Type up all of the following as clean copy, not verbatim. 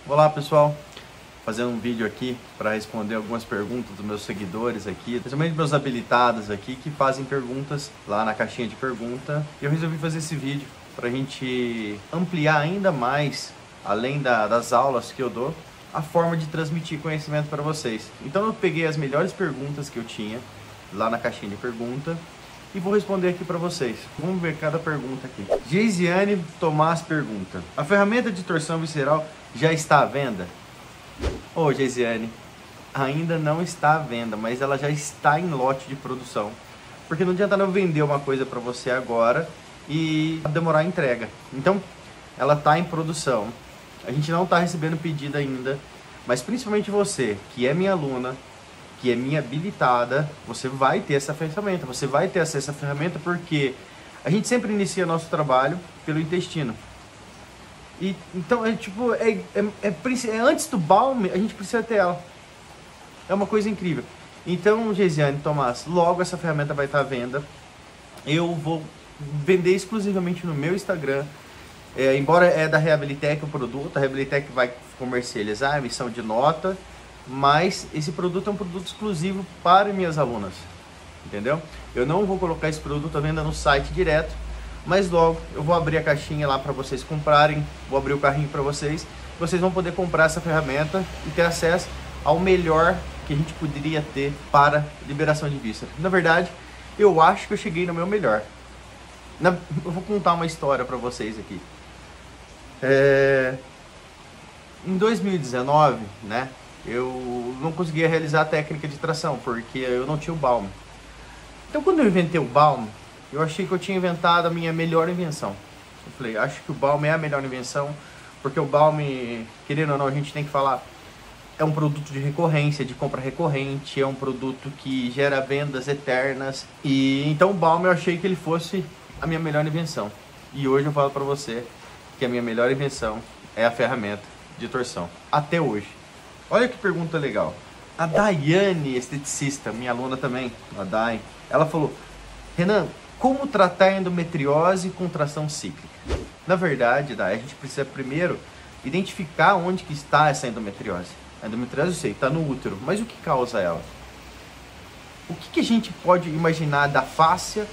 Olá pessoal, fazendo um vídeo aqui para responder algumas perguntas dos meus seguidores aqui, principalmente meus habilitados aqui que fazem perguntas lá na caixinha de pergunta. E eu resolvi fazer esse vídeo para a gente ampliar ainda mais, além das aulas que eu dou, a forma de transmitir conhecimento para vocês. Então eu peguei as melhores perguntas que eu tinha lá na caixinha de pergunta e vou responder aqui para vocês. Vamos ver cada pergunta aqui. Geisiane Tomás pergunta: a ferramenta de torção visceral já está à venda? Ô Geisiane, ainda não está à venda, mas ela já está em lote de produção. Porque não adianta eu vender uma coisa para você agora e demorar a entrega. Então, ela está em produção. A gente não está recebendo pedido ainda, mas principalmente você, que é minha aluna, que é minha habilitada, você vai ter essa ferramenta, você vai ter acesso a essa ferramenta porque a gente sempre inicia nosso trabalho pelo intestino. E então antes do balme, a gente precisa ter ela. É uma coisa incrível. Então, Geisiane, Tomás, logo essa ferramenta vai estar à venda. Eu vou vender exclusivamente no meu Instagram. Embora é da Reabilitec o produto, a Reabilitec vai comercializar a emissão de nota, mas esse produto é um produto exclusivo para minhas alunas, entendeu? Eu não vou colocar esse produto à venda no site direto, mas logo eu vou abrir a caixinha lá para vocês comprarem, vou abrir o carrinho para vocês, vocês vão poder comprar essa ferramenta e ter acesso ao melhor que a gente poderia ter para liberação de víscera. Na verdade, eu acho que eu cheguei no meu melhor. Eu vou contar uma história para vocês aqui. Em 2019, né, eu não conseguia realizar a técnica de tração, porque eu não tinha o balme. Então quando eu inventei o balme, eu achei que eu tinha inventado a minha melhor invenção. Eu falei, acho que o balme é a melhor invenção, porque o balme, querendo ou não, a gente tem que falar, é um produto de recorrência, de compra recorrente, é um produto que gera vendas eternas. E então o balme eu achei que ele fosse a minha melhor invenção. E hoje eu falo pra você que a minha melhor invenção é a ferramenta de torção, até hoje. Olha que pergunta legal. A Daiane, esteticista, minha aluna também, a Dai, ela falou: Renan, como tratar endometriose com tração cíclica? Na verdade, Dai, a gente precisa primeiro identificar onde que está essa endometriose. A endometriose, eu sei, está no útero, mas o que causa ela? O que a gente pode imaginar da fáscia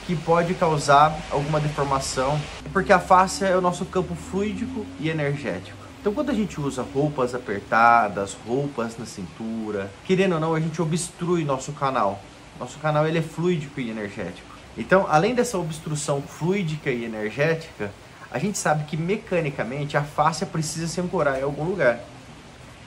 que pode causar alguma deformação? Porque a fáscia é o nosso campo fluídico e energético. Então quando a gente usa roupas apertadas, roupas na cintura, querendo ou não, a gente obstrui nosso canal. Nosso canal ele é fluídico e energético. Então, além dessa obstrução fluídica e energética, a gente sabe que mecanicamente a fáscia precisa se ancorar em algum lugar.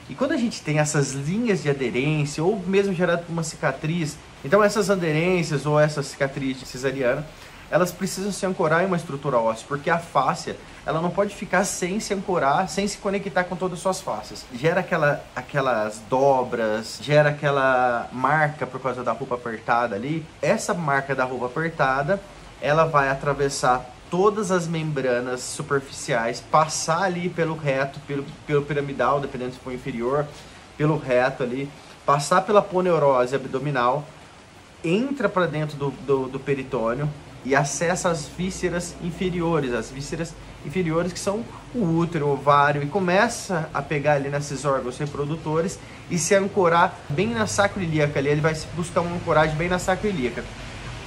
E quando a gente tem essas linhas de aderência, ou mesmo gerado por uma cicatriz, então essas aderências ou essa cicatriz de cesariana, elas precisam se ancorar em uma estrutura óssea, porque a fáscia, ela não pode ficar sem se ancorar, sem se conectar com todas as suas fáscias. Gera aquelas dobras, gera aquela marca por causa da roupa apertada ali. Essa marca da roupa apertada, ela vai atravessar todas as membranas superficiais, passar ali pelo reto, pelo piramidal, dependendo se for inferior, pelo reto ali, passar pela poneurose abdominal, entra para dentro do peritônio e acessa as vísceras inferiores que são o útero, o ovário, e começa a pegar ali nesses órgãos reprodutores e se ancorar bem na sacroiliaca ali. Ele vai buscar uma ancoragem bem na sacroiliaca.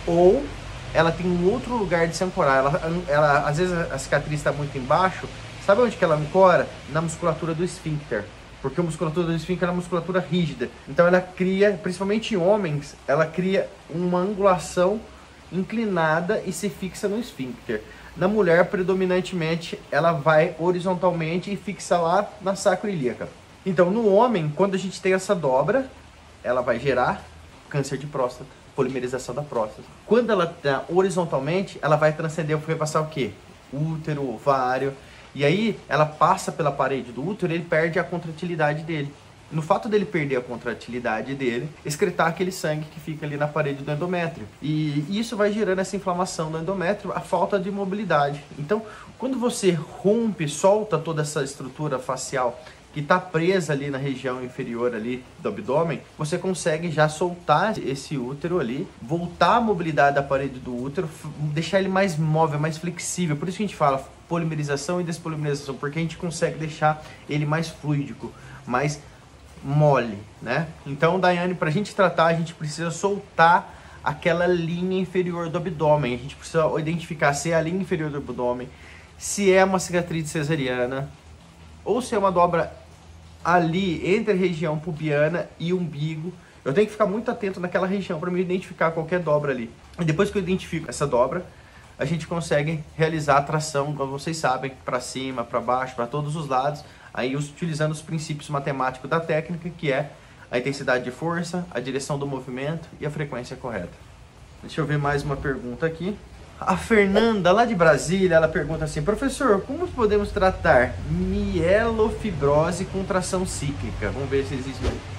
Ou ela tem um outro lugar de se ancorar. Ela às vezes a cicatriz está muito embaixo. Sabe onde que ela ancora? Na musculatura do esfíncter. Porque a musculatura do esfíncter é uma musculatura rígida. Então ela cria, principalmente em homens, ela cria uma angulação inclinada e se fixa no esfíncter. Na mulher, predominantemente, ela vai horizontalmente e fixa lá na sacroiliaca. Então, no homem, quando a gente tem essa dobra, ela vai gerar câncer de próstata, polimerização da próstata. Quando ela está horizontalmente, ela vai transcender, vai passar o quê? Útero, ovário. E aí, ela passa pela parede do útero e ele perde a contratilidade dele. No fato dele perder a contratilidade dele, excretar aquele sangue que fica ali na parede do endométrio. E isso vai gerando essa inflamação do endométrio, a falta de mobilidade. Então, quando você rompe, solta toda essa estrutura facial que está presa ali na região inferior ali do abdômen, você consegue já soltar esse útero ali, voltar a mobilidade da parede do útero, deixar ele mais móvel, mais flexível. Por isso que a gente fala polimerização e despolimerização, porque a gente consegue deixar ele mais fluídico, mais mole, né? Então, Daiane, para a gente tratar, a gente precisa soltar aquela linha inferior do abdômen. A gente precisa identificar se é a linha inferior do abdômen, se é uma cicatriz cesariana, ou se é uma dobra ali entre a região pubiana e umbigo. Eu tenho que ficar muito atento naquela região para me identificar qualquer dobra ali. E depois que eu identifico essa dobra, a gente consegue realizar a tração, como vocês sabem, para cima, para baixo, para todos os lados, aí utilizando os princípios matemáticos da técnica, que é a intensidade de força, a direção do movimento e a frequência correta. Deixa eu ver mais uma pergunta aqui. A Fernanda, lá de Brasília, ela pergunta assim: professor, como podemos tratar mielofibrose com tração cíclica? Vamos ver se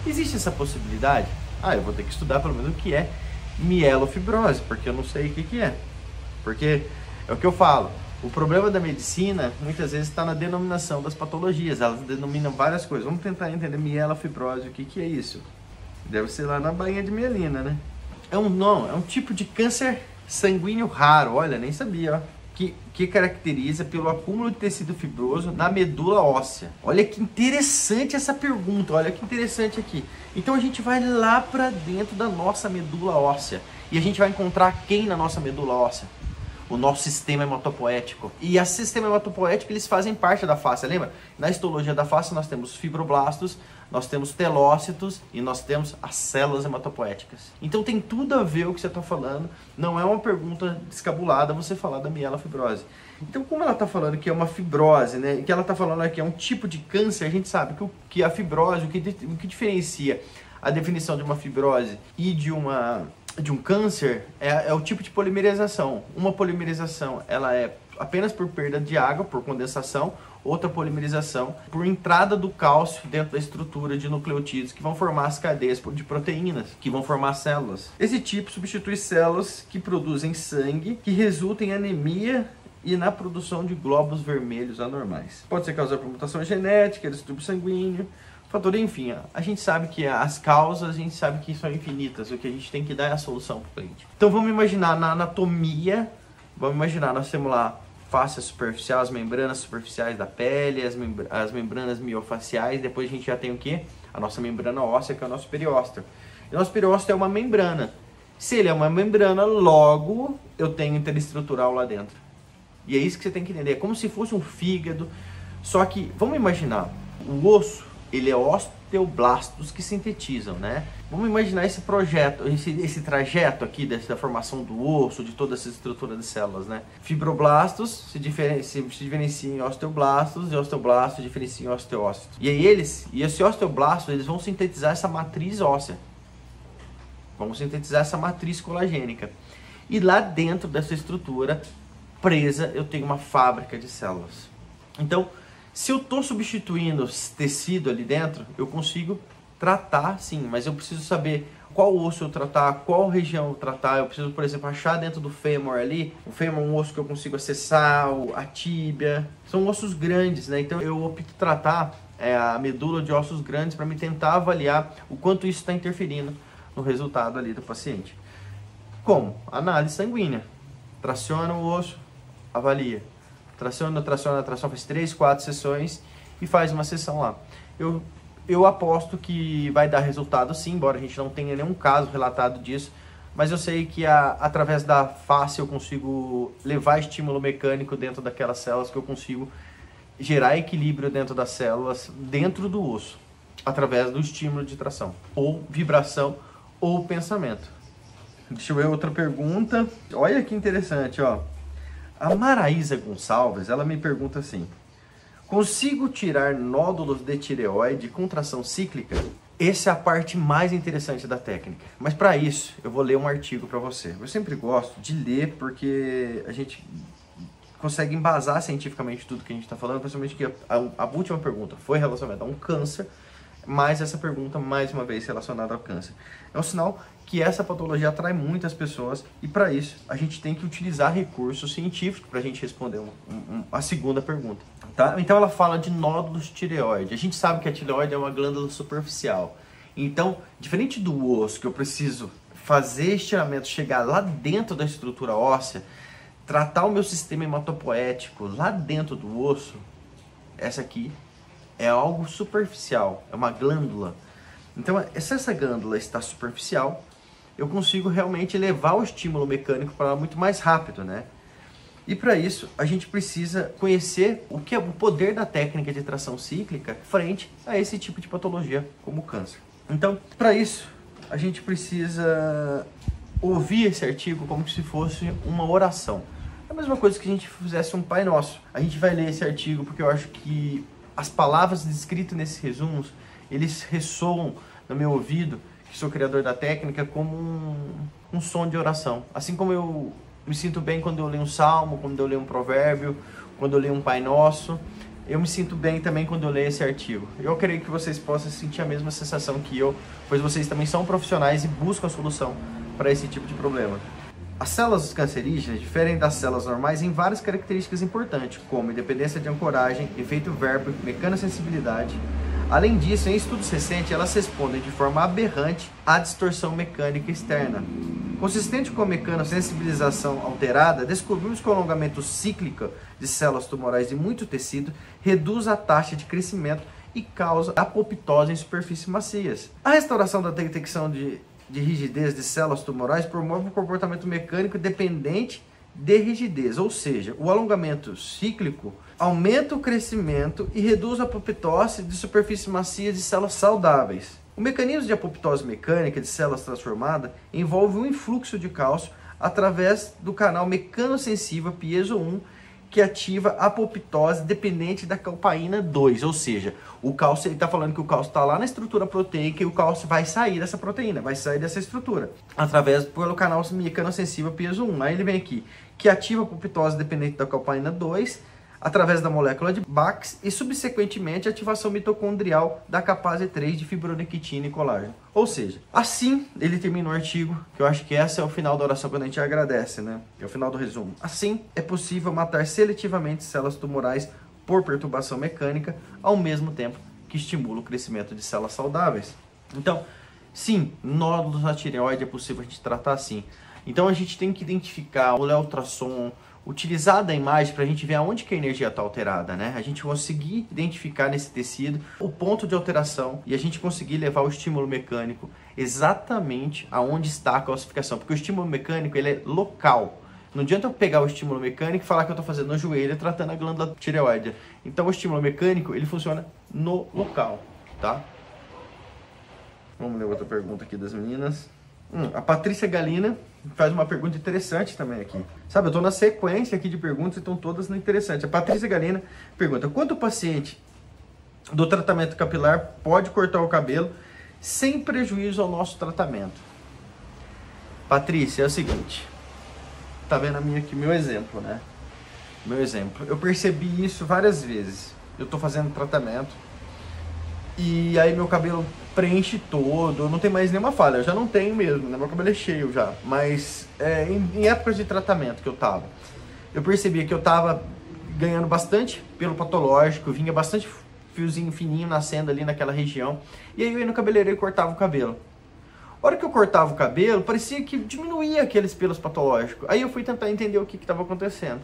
existe essa possibilidade. Eu vou ter que estudar pelo menos o que é mielofibrose, porque eu não sei o que é. Porque é o que eu falo, o problema da medicina muitas vezes está na denominação das patologias, elas denominam várias coisas. Vamos tentar entender mielofibrose, o que é isso? Deve ser lá na bainha de mielina, né? É um tipo de câncer sanguíneo raro, olha, nem sabia, ó, que caracteriza pelo acúmulo de tecido fibroso na medula óssea. Olha que interessante essa pergunta, olha que interessante aqui. Então a gente vai lá para dentro da nossa medula óssea e a gente vai encontrar quem na nossa medula óssea? O nosso sistema hematopoético. E esse sistema hematopoético, eles fazem parte da face, lembra? Na histologia da face nós temos fibroblastos, nós temos telócitos e nós temos as células hematopoéticas. Então tem tudo a ver o que você está falando, não é uma pergunta descabulada você falar da mielofibrose. Então, como ela está falando que é uma fibrose, né, que ela está falando que é um tipo de câncer, a gente sabe que a fibrose, o que diferencia a definição de uma fibrose e de um câncer é o tipo de polimerização. Uma polimerização, ela é apenas por perda de água, por condensação. Outra polimerização por entrada do cálcio dentro da estrutura de nucleotídeos que vão formar as cadeias de proteínas, que vão formar células. Esse tipo substitui células que produzem sangue, que resultam em anemia e na produção de glóbulos vermelhos anormais. Pode ser causado por mutação genética, distúrbio sanguíneo, fator, enfim, a gente sabe que as causas, a gente sabe que são infinitas, o que a gente tem que dar é a solução para o cliente. Então vamos imaginar na anatomia, nós temos lá face superficial, as membranas superficiais da pele, as membranas miofaciais, depois a gente já tem o que? A nossa membrana óssea, que é o nosso periósteo. E o nosso periósteo é uma membrana. Se ele é uma membrana, logo eu tenho interesestrutural lá dentro. E é isso que você tem que entender, é como se fosse um fígado, só que, vamos imaginar, o osso, ele é osteoblastos que sintetizam, né? Vamos imaginar esse projeto, esse trajeto aqui da formação do osso, de toda essa estrutura de células, né? Fibroblastos se diferenciam em osteoblastos e osteoblastos se diferenciam em osteócitos. E aí esse osteoblasto, eles vão sintetizar essa matriz óssea. Vão sintetizar essa matriz colagênica. E lá dentro dessa estrutura presa, eu tenho uma fábrica de células. Então, se eu estou substituindo tecido ali dentro, eu consigo tratar, sim, mas eu preciso saber qual osso eu tratar, qual região eu tratar. Eu preciso, por exemplo, achar dentro do fêmur ali. O fêmur é um osso que eu consigo acessar, a tíbia. São ossos grandes, né? Então eu opto tratar a medula de ossos grandes para me tentar avaliar o quanto isso está interferindo no resultado ali do paciente. Como? Análise sanguínea. Traciona o osso, avalia. Traciona, faz 3, 4 sessões e faz uma sessão lá. Eu aposto que vai dar resultado sim, embora a gente não tenha nenhum caso relatado disso, mas eu sei que através da face eu consigo levar estímulo mecânico dentro daquelas células, que eu consigo gerar equilíbrio dentro das células, dentro do osso, através do estímulo de tração, ou vibração, ou pensamento. Deixa eu ver outra pergunta. Olha que interessante, ó. A Maraísa Gonçalves, ela me pergunta assim: consigo tirar nódulos de tireoide com tração cíclica? Essa é a parte mais interessante da técnica. Mas para isso, eu vou ler um artigo para você. Eu sempre gosto de ler porque a gente consegue embasar cientificamente tudo que a gente está falando, principalmente que a última pergunta foi relacionada a um câncer. mais essa pergunta, mais uma vez, relacionada ao câncer. É um sinal que essa patologia atrai muitas pessoas e para isso a gente tem que utilizar recursos científicos para a gente responder a segunda pergunta. Tá? Então ela fala de nódulos de tireoide. A gente sabe que a tireoide é uma glândula superficial. Então, diferente do osso, que eu preciso fazer estiramento, chegar lá dentro da estrutura óssea, tratar o meu sistema hematopoético lá dentro do osso, essa aqui é algo superficial, é uma glândula. Então, se essa glândula está superficial, eu consigo realmente levar o estímulo mecânico para ela muito mais rápido, né? E para isso, a gente precisa conhecer o que é o poder da técnica de tração cíclica frente a esse tipo de patologia, como o câncer. Então, para isso, a gente precisa ouvir esse artigo como se fosse uma oração. É a mesma coisa que a gente fizesse um Pai Nosso. A gente vai ler esse artigo porque eu acho que as palavras descritas nesses resumos, eles ressoam no meu ouvido, que sou criador da técnica, como um som de oração. Assim como eu me sinto bem quando eu leio um salmo, quando eu leio um provérbio, quando eu leio um Pai Nosso, eu me sinto bem também quando eu leio esse artigo. Eu creio que vocês possam sentir a mesma sensação que eu, pois vocês também são profissionais e buscam a solução para esse tipo de problema. As células cancerígenas diferem das células normais em várias características importantes, como independência de ancoragem, efeito Werber, mecanosensibilidade. Além disso, em estudos recentes, elas respondem de forma aberrante à distorção mecânica externa. Consistente com a mecanosensibilização alterada, descobrimos que o alongamento cíclico de células tumorais de muito tecido reduz a taxa de crescimento e causa apoptose em superfícies macias. A restauração da detecção de rigidez de células tumorais promove um comportamento mecânico dependente de rigidez, ou seja, o alongamento cíclico aumenta o crescimento e reduz a apoptose de superfícies macias de células saudáveis. O mecanismo de apoptose mecânica de células transformadas envolve um influxo de cálcio através do canal mecanosensível piezo 1, que ativa a apoptose dependente da calpaína 2, ou seja, o cálcio, ele está falando que o cálcio está lá na estrutura proteica e o cálcio vai sair dessa proteína, vai sair dessa estrutura, através pelo canal mecanosensível piezo 1. Aí ele vem aqui, que ativa a apoptose dependente da calpaína 2, através da molécula de Bax e, subsequentemente, a ativação mitocondrial da capase 3 de fibronectina e colágeno. Ou seja, assim ele termina o artigo, que eu acho que esse é o final da oração quando a gente agradece, né? É o final do resumo. Assim, é possível matar seletivamente células tumorais por perturbação mecânica, ao mesmo tempo que estimula o crescimento de células saudáveis. Então, sim, nódulos na tireoide é possível a gente tratar assim. Então, a gente tem que identificar o ultrassom, utilizar da imagem para a gente ver aonde que a energia está alterada, né? A gente conseguir identificar nesse tecido o ponto de alteração e a gente conseguir levar o estímulo mecânico exatamente aonde está a calcificação, porque o estímulo mecânico ele é local. Não adianta eu pegar o estímulo mecânico e falar que eu estou fazendo no joelho tratando a glândula tireoide. Então o estímulo mecânico ele funciona no local, tá? Vamos ler outra pergunta aqui das meninas. A Patrícia Galina faz uma pergunta interessante também aqui. Sabe, eu estou na sequência aqui de perguntas e estão todas no interessante. A Patrícia Galina pergunta: quanto o paciente do tratamento capilar pode cortar o cabelo sem prejuízo ao nosso tratamento? Patrícia, é o seguinte. Tá vendo aqui meu exemplo, né? Meu exemplo. Eu percebi isso várias vezes. Eu estou fazendo tratamento e aí meu cabelo preenche todo, não tem mais nenhuma falha, eu já não tenho mesmo, né? Meu cabelo é cheio já, mas em épocas de tratamento que eu tava, eu percebia que eu tava ganhando bastante pelo patológico, vinha bastante fiozinho fininho nascendo ali naquela região, e aí eu ia no cabeleireiro e cortava o cabelo. A hora que eu cortava o cabelo, parecia que diminuía aqueles pelos patológicos, aí eu fui tentar entender o que estava acontecendo.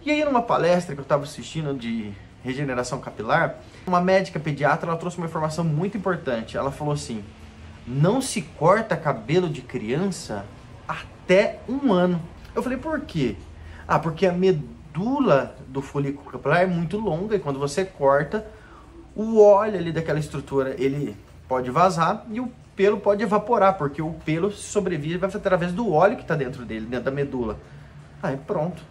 E aí numa palestra que eu estava assistindo de regeneração capilar, uma médica pediatra, ela trouxe uma informação muito importante. Ela falou assim: não se corta cabelo de criança até 1 ano. Eu falei, por quê? Ah, porque a medula do folículo capilar é muito longa e quando você corta, o óleo ali daquela estrutura, ele pode vazar e o pelo pode evaporar, porque o pelo sobrevive através do óleo que está dentro dele, dentro da medula. Aí pronto,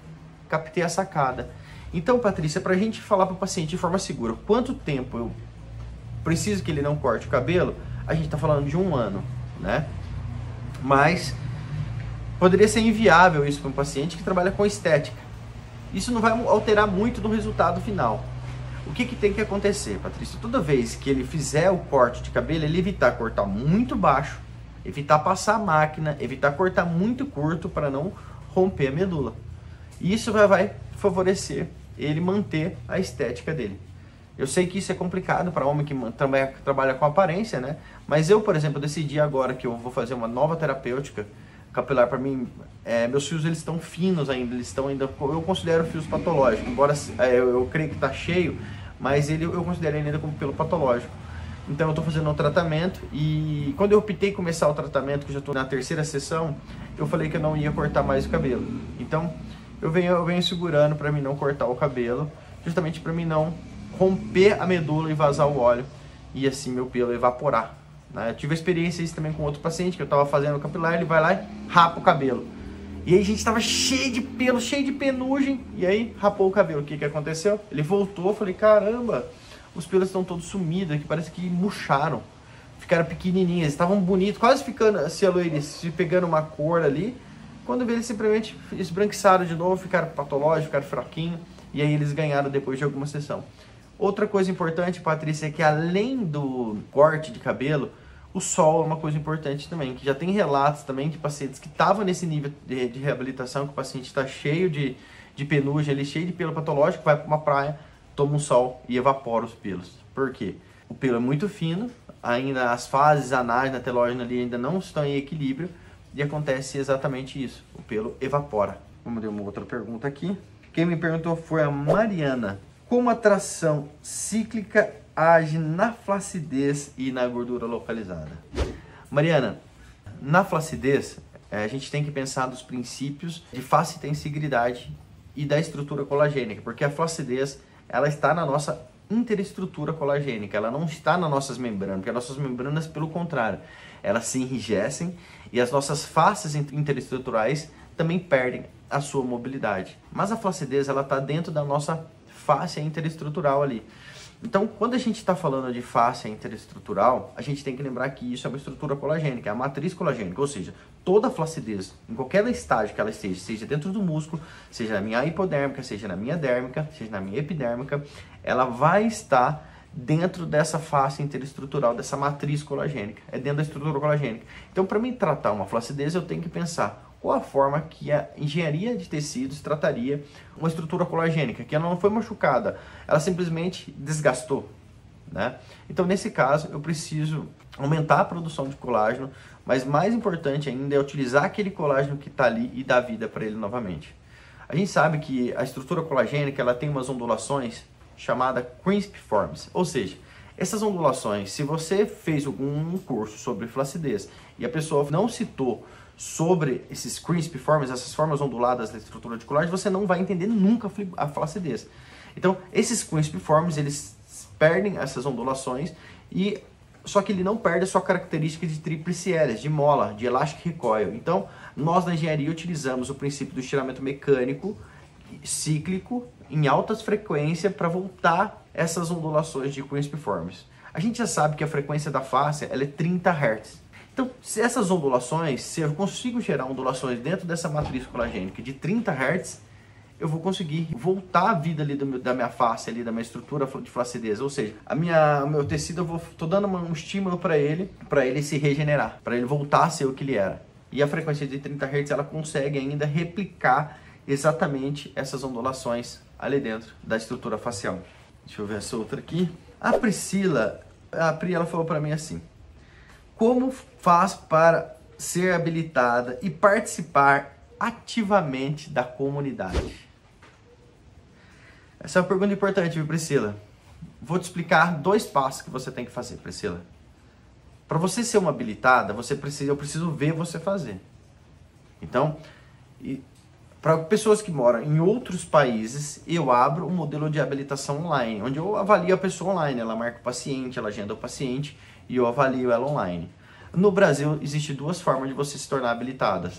captei a sacada. Então, Patrícia, para a gente falar para o paciente de forma segura quanto tempo eu preciso que ele não corte o cabelo, a gente está falando de 1 ano, né? Mas poderia ser inviável isso para um paciente que trabalha com estética. Isso não vai alterar muito no resultado final. O que tem que acontecer, Patrícia? Toda vez que ele fizer o corte de cabelo, ele evitar cortar muito baixo, evitar passar a máquina, evitar cortar muito curto para não romper a medula. E isso vai favorecer ele manter a estética dele. Eu sei que isso é complicado para homem que trabalha com aparência, né? Mas eu, por exemplo, decidi agora que eu vou fazer uma nova terapêutica capilar. Para mim, meus fios eles estão finos ainda, eles estão ainda, eu considero fios patológicos, embora eu creio que está cheio, mas eu considero ainda como pelo patológico. Então eu estou fazendo um tratamento e quando eu optei começar o tratamento, que já estou na terceira sessão, eu falei que eu não ia cortar mais o cabelo. Então eu venho segurando para mim não cortar o cabelo, justamente para mim não romper a medula e vazar o óleo e assim meu pelo evaporar. Né? Eu tive a experiência isso também com outro paciente que eu estava fazendo capilar, ele vai lá e rapa o cabelo. E aí a gente estava cheio de pelo, cheio de penugem, e aí rapou o cabelo. O que aconteceu? Ele voltou, eu falei, caramba, os pelos estão todos sumidos aqui, parece que murcharam, ficaram pequenininhos, estavam bonitos, quase ficando, se pegando uma cor ali. Quando eles simplesmente esbranquiçaram de novo, ficaram patológicos, ficaram fraquinhos, e aí eles ganharam depois de alguma sessão. Outra coisa importante, Patrícia, é que além do corte de cabelo, o sol é uma coisa importante também, que já tem relatos também de pacientes que estavam nesse nível de reabilitação, que o paciente está cheio de penugem, ele cheio de pelo patológico, vai para uma praia, toma um sol e evapora os pelos. Por quê? O pelo é muito fino, ainda as fases anais na telógena ali ainda não estão em equilíbrio, e acontece exatamente isso, o pelo evapora. Vamos ver uma outra pergunta aqui. Quem me perguntou foi a Mariana. Como a tração cíclica age na flacidez e na gordura localizada? Mariana, na flacidez, a gente tem que pensar nos princípios de face e tensigilidade e da estrutura colagênica, porque a flacidez, ela está na nossa interestrutura colagênica, ela não está nas nossas membranas, porque as nossas membranas, pelo contrário, elas se enrijecem e as nossas faces interestruturais também perdem a sua mobilidade. Mas a flacidez, ela está dentro da nossa face interestrutural ali. Então, quando a gente está falando de face interestrutural, a gente tem que lembrar que isso é uma estrutura colagênica, é a matriz colagênica, ou seja, toda a flacidez, em qualquer estágio que ela esteja, seja dentro do músculo, seja na minha hipodérmica, seja na minha dérmica, seja na minha epidérmica, ela vai estar dentro dessa face interestrutural, dessa matriz colagênica, é dentro da estrutura colagênica. Então, para mim tratar uma flacidez, eu tenho que pensar qual a forma que a engenharia de tecidos trataria uma estrutura colagênica, que ela não foi machucada, ela simplesmente desgastou, né? Então, nesse caso, eu preciso aumentar a produção de colágeno, mas mais importante ainda é utilizar aquele colágeno que está ali e dar vida para ele novamente. A gente sabe que a estrutura colagênica ela tem umas ondulações chamadas crisp-forms, ou seja, essas ondulações, se você fez algum curso sobre flacidez e a pessoa não citou sobre esses crisp-forms, essas formas onduladas da estrutura de colágeno, você não vai entender nunca a flacidez. Então, esses crisp-forms, eles perdem essas ondulações, só que ele não perde a sua característica de tríplice hélice, de mola, de elastic recoil. Então, nós na engenharia utilizamos o princípio do estiramento mecânico cíclico em altas frequências para voltar essas ondulações de crisp-forms. A gente já sabe que a frequência da face ela é 30 Hz. Então, se essas ondulações, se eu consigo gerar ondulações dentro dessa matriz colagênica de 30 Hz, eu vou conseguir voltar a vida ali da minha face, ali, da minha estrutura de flacidez. Ou seja, o meu tecido, estou dando um estímulo para ele se regenerar, para ele voltar a ser o que ele era. E a frequência de 30 Hz, ela consegue ainda replicar exatamente essas ondulações ali dentro da estrutura facial. Deixa eu ver essa outra aqui. A Pri, ela falou para mim assim: como faz para ser habilitada e participar ativamente da comunidade? Essa é uma pergunta importante, viu, Priscila? Vou te explicar 2 passos que você tem que fazer, Priscila. Para você ser uma habilitada, eu preciso ver você fazer. Então, para pessoas que moram em outros países, eu abro um modelo de habilitação online, onde eu avalio a pessoa online. Ela marca o paciente, ela agenda o paciente e eu avalio ela online. No Brasil, existem 2 formas de você se tornar habilitada.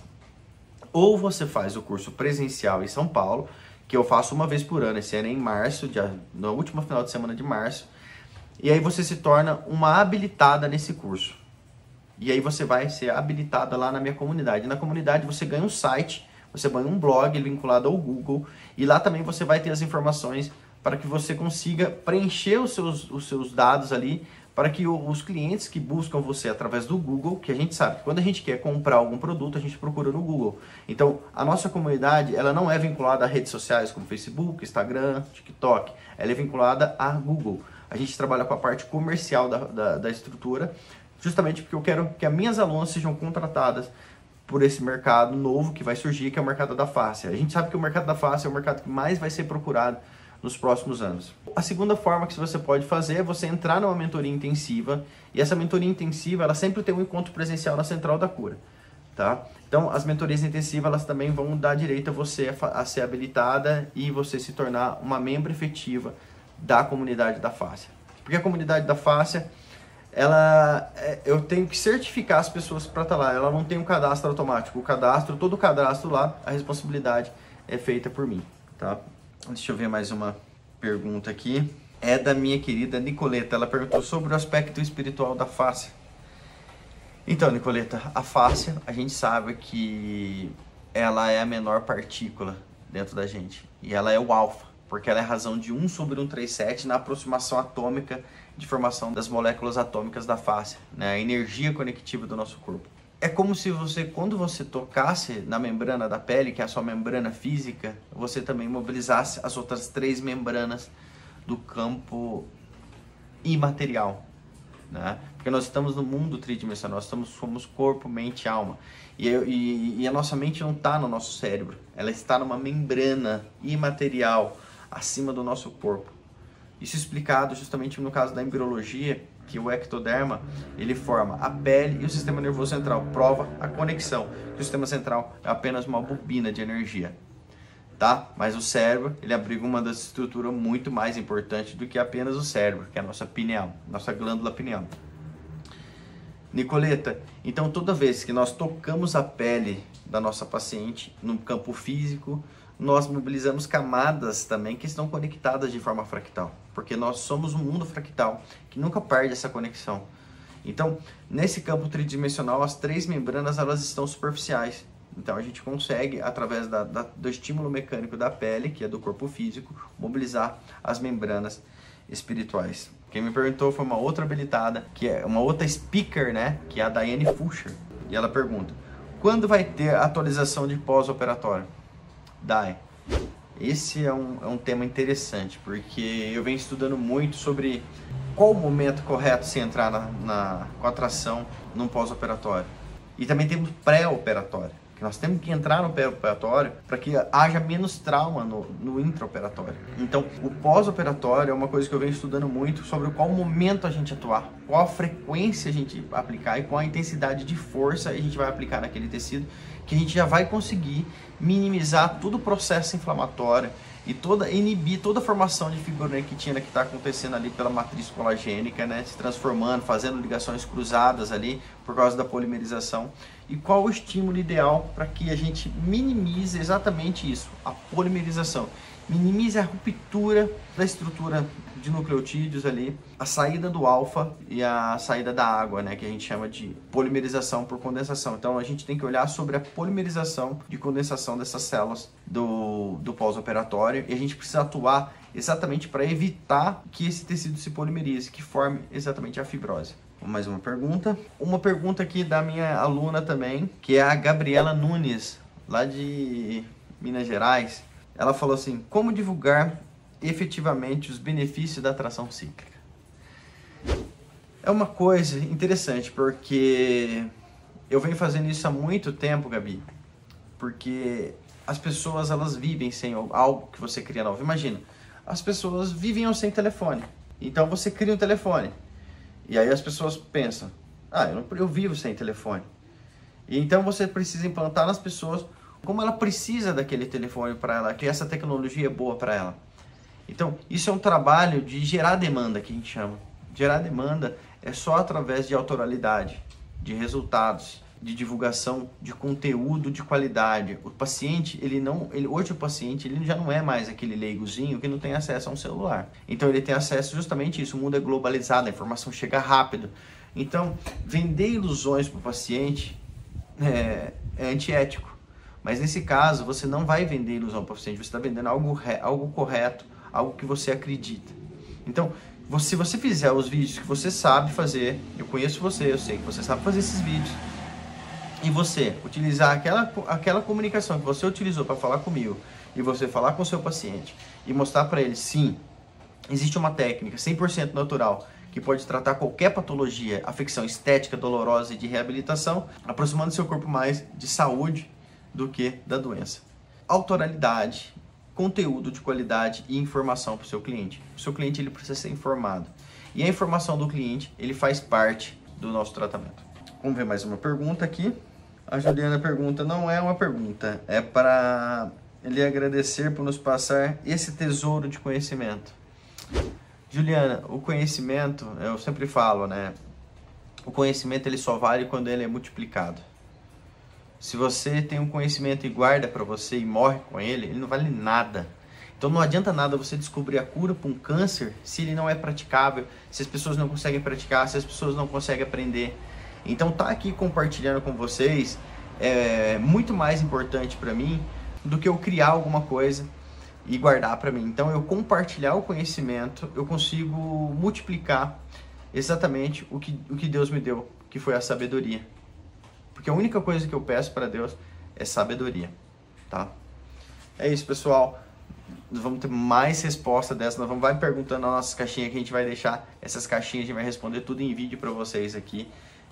Ou você faz o curso presencial em São Paulo, que eu faço uma vez por ano, esse ano é em março, no último final de semana de março, e aí você se torna uma habilitada nesse curso. E aí você vai ser habilitada lá na minha comunidade. Na comunidade você ganha um site, você ganha um blog vinculado ao Google, e lá também você vai ter as informações para que você consiga preencher os seus dados ali, para que os clientes que buscam você através do Google, que a gente sabe que quando a gente quer comprar algum produto, a gente procura no Google. Então, a nossa comunidade, ela não é vinculada a redes sociais como Facebook, Instagram, TikTok. Ela é vinculada a Google. A gente trabalha com a parte comercial da estrutura, justamente porque eu quero que as minhas alunas sejam contratadas por esse mercado novo que vai surgir, que é o mercado da face. A gente sabe que o mercado da face é o mercado que mais vai ser procurado nos próximos anos. A segunda forma que você pode fazer é você entrar numa mentoria intensiva, e essa mentoria intensiva, ela sempre tem um encontro presencial na Central da Cura, tá? Então, as mentorias intensivas, elas também vão dar direito a você a ser habilitada e você se tornar uma membro efetiva da comunidade da Fácia. Porque a comunidade da Fácia, eu tenho que certificar as pessoas para estar lá, ela não tem um cadastro automático. Todo o cadastro lá, a responsabilidade é feita por mim, tá? Deixa eu ver mais uma pergunta aqui. É da minha querida Nicoleta. Ela perguntou sobre o aspecto espiritual da fáscia. Então, Nicoleta, a fáscia, a gente sabe que ela é a menor partícula dentro da gente. E ela é o alfa, porque ela é a razão de 1/137 na aproximação atômica de formação das moléculas atômicas da fáscia, né? A energia conectiva do nosso corpo. É como se quando você tocasse na membrana da pele, que é a sua membrana física, você também mobilizasse as outras 3 membranas do campo imaterial, né? Porque nós estamos no mundo tridimensional, somos corpo, mente e alma. E a nossa mente não está no nosso cérebro, ela está numa membrana imaterial acima do nosso corpo. Isso explicado justamente no caso da embriologia, que o ectoderma, ele forma a pele e o sistema nervoso central, prova a conexão, que o sistema central é apenas uma bobina de energia, tá? Mas o cérebro, ele abriga uma das estruturas muito mais importantes do que apenas o cérebro, que é a nossa pineal, nossa glândula pineal. Nicoleta, então toda vez que nós tocamos a pele da nossa paciente no campo físico, nós mobilizamos camadas também que estão conectadas de forma fractal, porque nós somos um mundo fractal que nunca perde essa conexão. Então, nesse campo tridimensional, as 3 membranas, elas estão superficiais. Então, a gente consegue, através do estímulo mecânico da pele, que é do corpo físico, mobilizar as membranas espirituais. Quem me perguntou foi uma outra habilitada, que é uma outra speaker, né, que é a Daiane Fuscher. E ela pergunta, quando vai ter atualização de pós-operatório? Dai, esse é um tema interessante, porque eu venho estudando muito sobre qual o momento correto se entrar com a tração num pós-operatório. E também temos pré-operatório, que nós temos que entrar no pré-operatório para que haja menos trauma no intraoperatório. Então, o pós-operatório é uma coisa que eu venho estudando muito sobre qual momento a gente atuar, qual a frequência a gente aplicar e qual a intensidade de força a gente vai aplicar naquele tecido, que a gente já vai conseguir minimizar todo o processo inflamatório e inibir toda a formação de fibronectina que está acontecendo ali pela matriz colagênica, né, se transformando, fazendo ligações cruzadas ali por causa da polimerização. E qual o estímulo ideal para que a gente minimize exatamente isso, a polimerização. Minimize a ruptura da estrutura de nucleotídeos ali, a saída do alfa e a saída da água, né, que a gente chama de polimerização por condensação. Então a gente tem que olhar sobre a polimerização de condensação dessas células do pós-operatório, e a gente precisa atuar exatamente para evitar que esse tecido se polimerize, que forme exatamente a fibrose. Mais uma pergunta. Uma pergunta aqui da minha aluna também, que é a Gabriela Nunes, lá de Minas Gerais. Ela falou assim, como divulgar efetivamente os benefícios da tração cíclica? É uma coisa interessante, porque eu venho fazendo isso há muito tempo, Gabi, porque as pessoas, elas vivem sem algo que você cria novo. Imagina, as pessoas viviam sem telefone, então você cria um telefone, e aí as pessoas pensam, eu vivo sem telefone. E então você precisa implantar nas pessoas como ela precisa daquele telefone para ela, que essa tecnologia é boa para ela. Então, isso é um trabalho de gerar demanda, que a gente chama. Gerar demanda é só através de autoralidade, de resultados, de divulgação de conteúdo de qualidade. O paciente, hoje o paciente ele já não é mais aquele leigozinho que não tem acesso a um celular. Então, ele tem acesso justamente a isso. O mundo é globalizado, a informação chega rápido. Então, vender ilusões para o paciente é antiético. Mas nesse caso, você não vai vender ilusão para o paciente, você está vendendo algo correto, algo que você acredita. Então, se você fizer os vídeos que você sabe fazer, eu conheço você, eu sei que você sabe fazer esses vídeos, e você utilizar aquela comunicação que você utilizou para falar comigo, e você falar com o seu paciente, e mostrar para ele, sim, existe uma técnica 100% natural, que pode tratar qualquer patologia, afecção estética, dolorosa e de reabilitação, aproximando seu corpo mais de saúde do que da doença. Autoralidade, conteúdo de qualidade e informação para o seu cliente. O seu cliente ele precisa ser informado. E a informação do cliente, ele faz parte do nosso tratamento. Vamos ver mais uma pergunta aqui. A Juliana pergunta, não é uma pergunta, é para ele agradecer por nos passar esse tesouro de conhecimento. Juliana, o conhecimento, eu sempre falo, né? O conhecimento ele só vale quando ele é multiplicado. Se você tem um conhecimento e guarda para você e morre com ele, ele não vale nada. Então não adianta nada você descobrir a cura para um câncer se ele não é praticável, se as pessoas não conseguem praticar, se as pessoas não conseguem aprender. Então tá aqui compartilhando com vocês é muito mais importante para mim do que eu criar alguma coisa e guardar para mim. Então eu compartilhar o conhecimento, eu consigo multiplicar exatamente o que Deus me deu, que foi a sabedoria. Porque a única coisa que eu peço para Deus é sabedoria, tá? É isso, pessoal. Nós vamos ter mais resposta dessa. Nós vamos perguntando nas nossas caixinhas que a gente vai deixar. Essas caixinhas a gente vai responder tudo em vídeo para vocês aqui.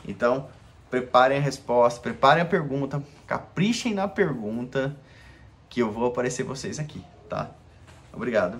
Então, preparem a resposta, preparem a pergunta, caprichem na pergunta que eu vou aparecer vocês aqui, tá? Obrigado.